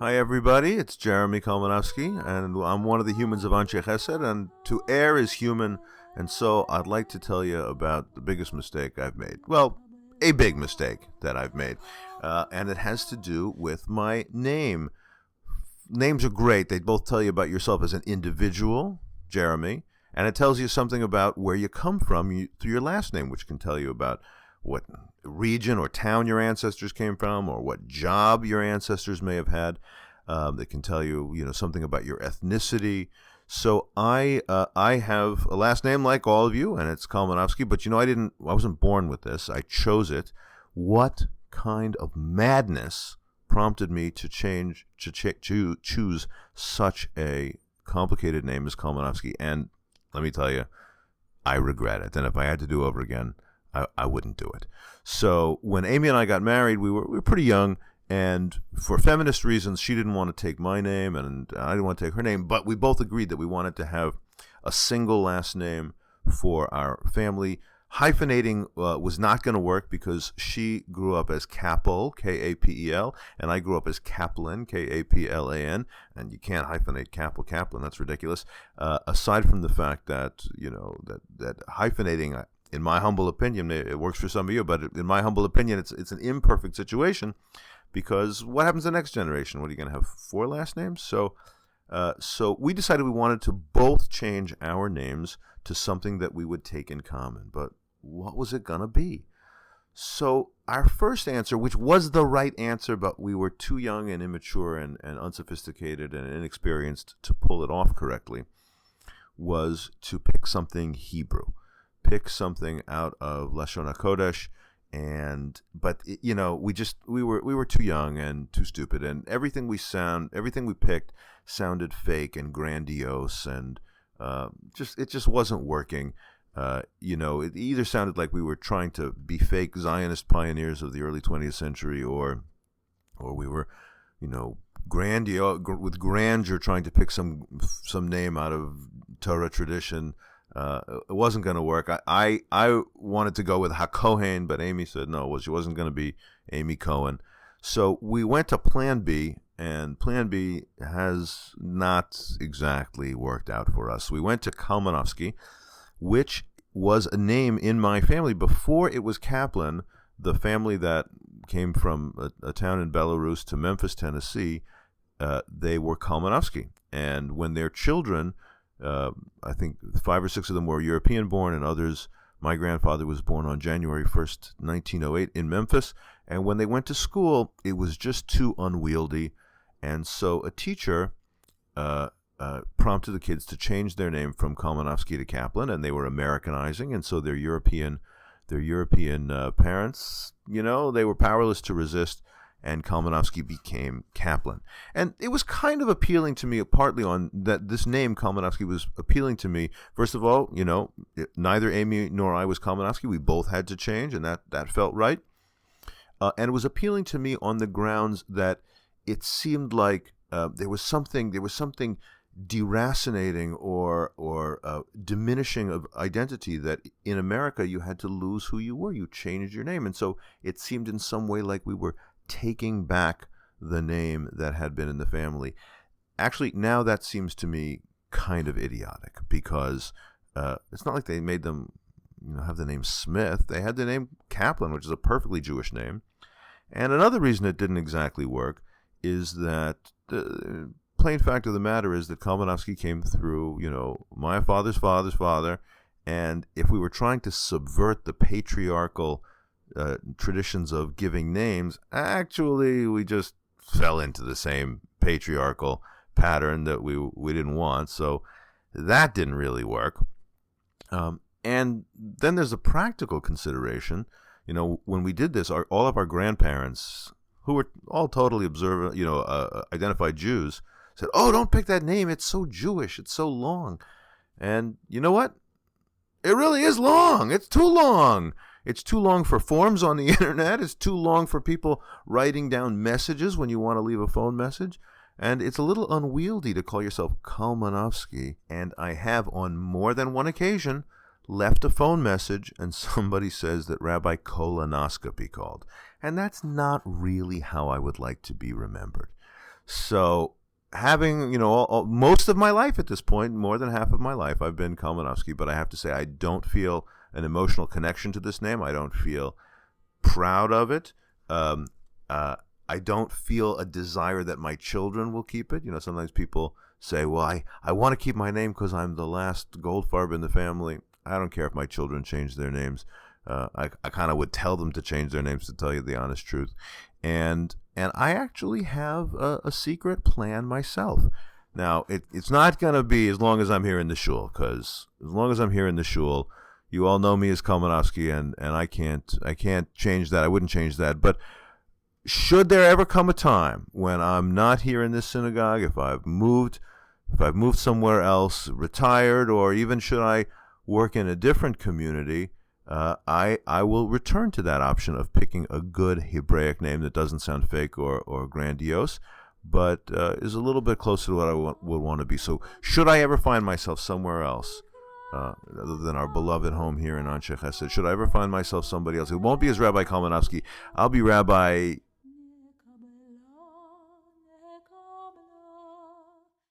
Hi everybody, it's Jeremy Kalmanofsky, and I'm one of the humans of Ansche Chesed, and to err is human, and so I'd like to tell you about the biggest mistake I've made. Well, a big mistake that I've made, and it has to do with my name. Names are great. They both tell you about yourself as an individual, Jeremy, and it tells you something about where you come from through your last name, which can tell you about what region or town your ancestors came from, or what job your ancestors may have had. They can tell you, something about your ethnicity. So I have a last name like all of you, and it's Kalmanofsky. But I wasn't born with this. I chose it. What kind of madness prompted me to choose such a complicated name as Kalmanofsky? And let me tell you, I regret it. And if I had to do over again, I wouldn't do it. So when Amy and I got married, we were pretty young, and for feminist reasons, she didn't want to take my name, and I didn't want to take her name. But we both agreed that we wanted to have a single last name for our family. Hyphenating was not going to work because she grew up as Capel, Kapel, and I grew up as Kaplan, Kaplan, and you can't hyphenate Kaplan. That's ridiculous. Aside from the fact that that hyphenating, in my humble opinion, it works for some of you, but in my humble opinion, it's an imperfect situation, because what happens to the next generation? What, are you going to have 4 last names? So we decided we wanted to both change our names to something that we would take in common. But what was it going to be? So our first answer, which was the right answer, but we were too young and immature and unsophisticated and inexperienced to pull it off correctly, was to pick something Hebrew. Pick something out of Lashon HaKodesh, but we were too young and too stupid, and everything we picked sounded fake and grandiose, and it just wasn't working. It either sounded like we were trying to be fake Zionist pioneers of the early 20th century, or we were, grandiose with grandeur, trying to pick some name out of Torah tradition. It wasn't going to work. I wanted to go with HaKohen, but Amy said no, she wasn't going to be Amy Cohen. So we went to Plan B, and Plan B has not exactly worked out for us. We went to Kalmanofsky, which was a name in my family before it was Kaplan. The family that came from a town in Belarus to Memphis, Tennessee, they were Kalmanofsky. And when their children, I think 5 or 6 of them were European born, and others, my grandfather was born on January 1st, 1908 in Memphis. And when they went to school, it was just too unwieldy. And so a teacher prompted the kids to change their name from Kalmanofsky to Kaplan, and they were Americanizing. And so their European parents, they were powerless to resist, and Kalmanofsky became Kaplan. And it was kind of appealing to me, partly on that this name Kalmanofsky was appealing to me. First of all, neither Amy nor I was Kalmanofsky. We both had to change, and that felt right. And it was appealing to me on the grounds that it seemed like there was something deracinating or diminishing of identity, that in America you had to lose who you were. You changed your name. And so it seemed in some way like we were taking back the name that had been in the family. Actually, now that seems to me kind of idiotic, because it's not like they made them have the name Smith. They had the name Kaplan, which is a perfectly Jewish name. And another reason it didn't exactly work is that the plain fact of the matter is that Kalmanofsky came through, my father's father's father, and if we were trying to subvert the patriarchal traditions of giving names, actually we just fell into the same patriarchal pattern that we didn't want. So that didn't really work. And then there's a practical consideration. When we did this, all of our grandparents, who were all totally observant, identified Jews, said, "Oh, don't pick that name. It's so Jewish. It's so long." And you know what? It really is long. It's too long. It's too long for forms on the internet. It's too long for people writing down messages when you want to leave a phone message. And it's a little unwieldy to call yourself Kalmanofsky. And I have, on more than one occasion, left a phone message and somebody says that Rabbi Kolonoscopy called. And that's not really how I would like to be remembered. So having, most of my life at this point, more than half of my life, I've been Kalmanofsky, but I have to say I don't feel an emotional connection to this name. I don't feel proud of it. I don't feel a desire that my children will keep it. Sometimes people say, well, I want to keep my name because I'm the last Goldfarb in the family. I don't care if my children change their names. I kind of would tell them to change their names, to tell you the honest truth. And I actually have a secret plan myself. Now, it's not going to be as long as I'm here in the shul, because as long as I'm here in the shul, you all know me as Kalmanofsky, and I can't change that. I wouldn't change that. But should there ever come a time when I'm not here in this synagogue, if I've moved somewhere else, retired, or even should I work in a different community, I will return to that option of picking a good Hebraic name that doesn't sound fake or grandiose, but is a little bit closer to what I would want to be. So should I ever find myself somewhere else, other than our beloved home here in Ansche Chesed, should I ever find myself somebody else, it won't be as Rabbi Kalmanofsky. I'll be Rabbi